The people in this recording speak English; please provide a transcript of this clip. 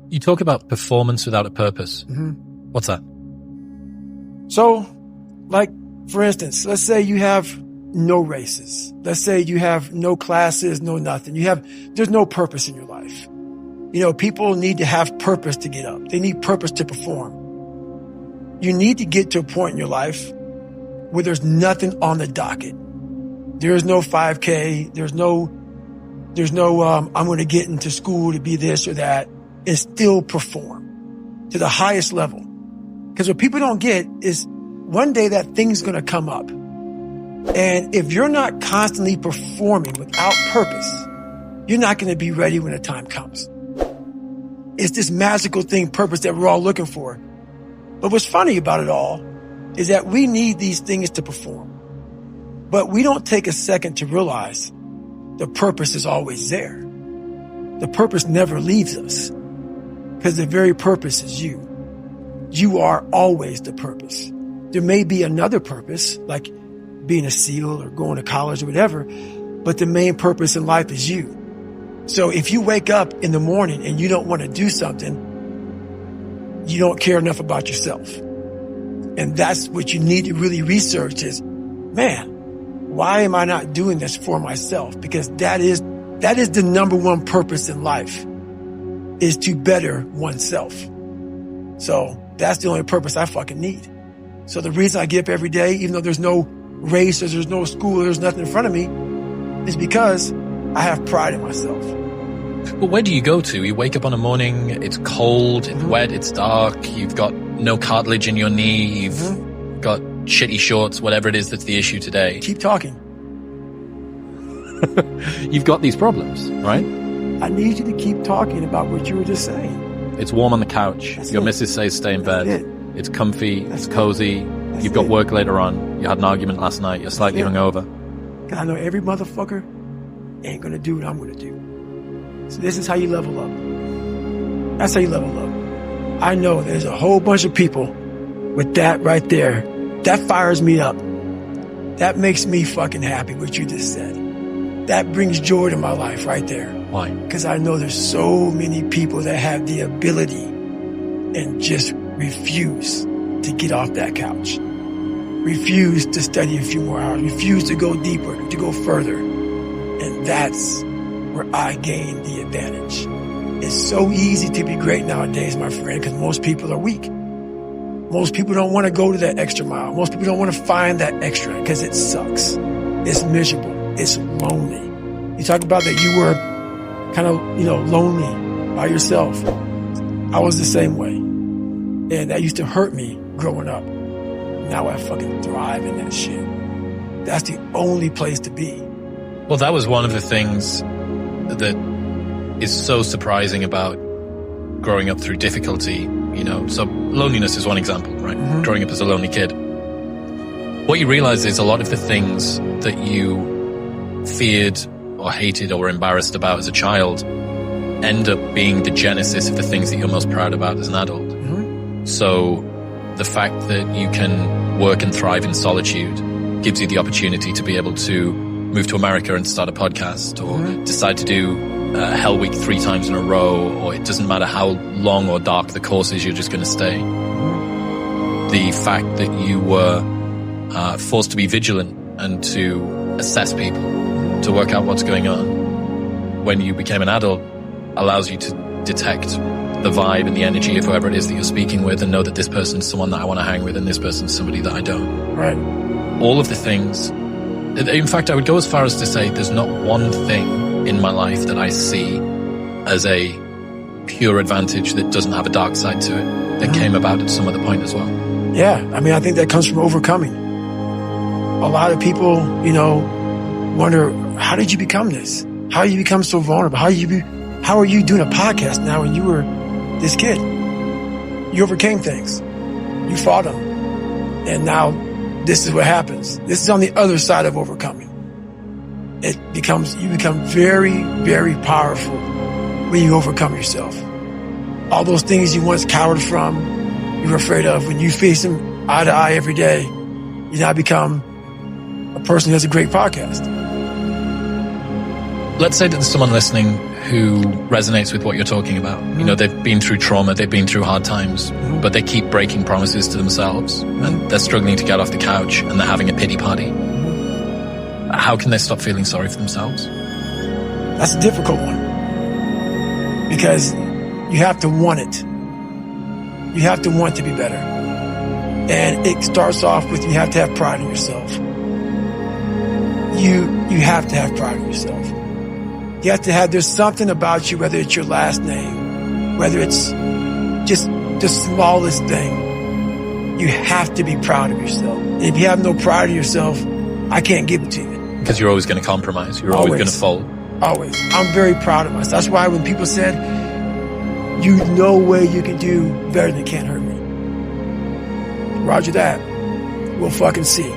You talk about performance without a purpose. Mm-hmm. What's that? So, like, for instance, let's say you have no races. Let's say you have no classes, no nothing. There's no purpose in your life. You know, people need to have purpose to get up. They need purpose to perform. You need to get to a point in your life where there's nothing on the docket. There's no 5K. There's no, I'm going to get into school to be this or that, and still perform to the highest level. Because what people don't get is one day that thing's going to come up. And if you're not constantly performing without purpose, you're not going to be ready when the time comes. It's this magical thing, purpose, that we're all looking for. But what's funny about it all is that we need these things to perform. But we don't take a second to realize the purpose is always there. The purpose never leaves us because the very purpose is you. You are always the purpose. There may be another purpose, like being a SEAL or going to college or whatever, but the main purpose in life is you. So if you wake up in the morning and you don't want to do something, you don't care enough about yourself. And that's what you need to really research is, man, why am I not doing this for myself? Because that is the number one purpose in life, is to better oneself. So that's the only purpose I fucking need. So the reason I get up every day, even though there's no race or there's no school, there's nothing in front of me, is because I have pride in myself. But where do you go to? You wake up on a morning, it's cold, it's wet, it's dark, you've got no cartilage in your knee, you've got shitty shorts, whatever it is that's the issue today. Keep talking. You've got these problems, right? I need you to keep talking about what you were just saying. It's warm on the couch. That's Your it. missus says stay in bed. That's it. It's comfy, That's it's cozy. That's You've got it. work later on. You had an argument last night. You're slightly That's it. hungover. 'Cause I know every motherfucker ain't gonna do what I'm gonna do. So this is how you level up. That's how you level up. I know there's a whole bunch of people with that right there. That fires me up. That makes me fucking happy, what you just said. That brings joy to my life right there. Why? Because I know there's so many people that have the ability and just refuse to get off that couch. Refuse to study a few more hours. Refuse to go deeper, to go further. And that's where I gain the advantage. It's so easy to be great nowadays, my friend, because most people are weak. Most people don't want to go to that extra mile. Most people don't want to find that extra because it sucks. It's miserable. It's lonely. You talk about that you were kind of, lonely by yourself. I was the same way. And that used to hurt me growing up. Now I fucking thrive in that shit. That's the only place to be. Well, that was one of the things that is so surprising about growing up through difficulty, So loneliness is one example, right? Mm-hmm. Growing up as a lonely kid. What you realize is a lot of the things that you feared or hated or were embarrassed about as a child end up being the genesis of the things that you're most proud about as an adult. Mm-hmm. So the fact that you can work and thrive in solitude gives you the opportunity to be able to move to America and start a podcast, or decide to do Hell Week 3 times in a row, or it doesn't matter how long or dark the course is, you're just going to stay. The fact that you were forced to be vigilant and to assess people, to work out what's going on when you became an adult, allows you to detect the vibe and the energy of whoever it is that you're speaking with, and know that this person's someone that I want to hang with and this person's somebody that I don't. Right. All of the things. In fact, I would go as far as to say there's not one thing in my life that I see as a pure advantage that doesn't have a dark side to it, that came about at some other point as well. Yeah, I think that comes from overcoming. A lot of people, wonder, how did you become this? How did you become so vulnerable? How are you doing a podcast now when you were this kid? You overcame things. You fought them. And now this is what happens. This is on the other side of overcoming. You become very, very powerful when you overcome yourself. All those things you once cowered from, you were afraid of, when you face them eye to eye every day, you now become a person who has a great podcast. Let's say that there's someone listening who resonates with what you're talking about. You know, they've been through trauma, they've been through hard times, but they keep breaking promises to themselves, and they're struggling to get off the couch, and they're having a pity party. How can they stop feeling sorry for themselves? That's a difficult one, because you have to want it. You have to want to be better. And it starts off with, you have to have pride in yourself. You have to have pride in yourself. You have to have, there's something about you, whether it's your last name, whether it's just the smallest thing, you have to be proud of yourself. And if you have no pride in yourself, I can't give it to you. Because you're always going to compromise. You're always going to fold. Always. I'm very proud of myself. That's why when people said, you know way you can do better than Can't Hurt Me. Roger that. We'll fucking see.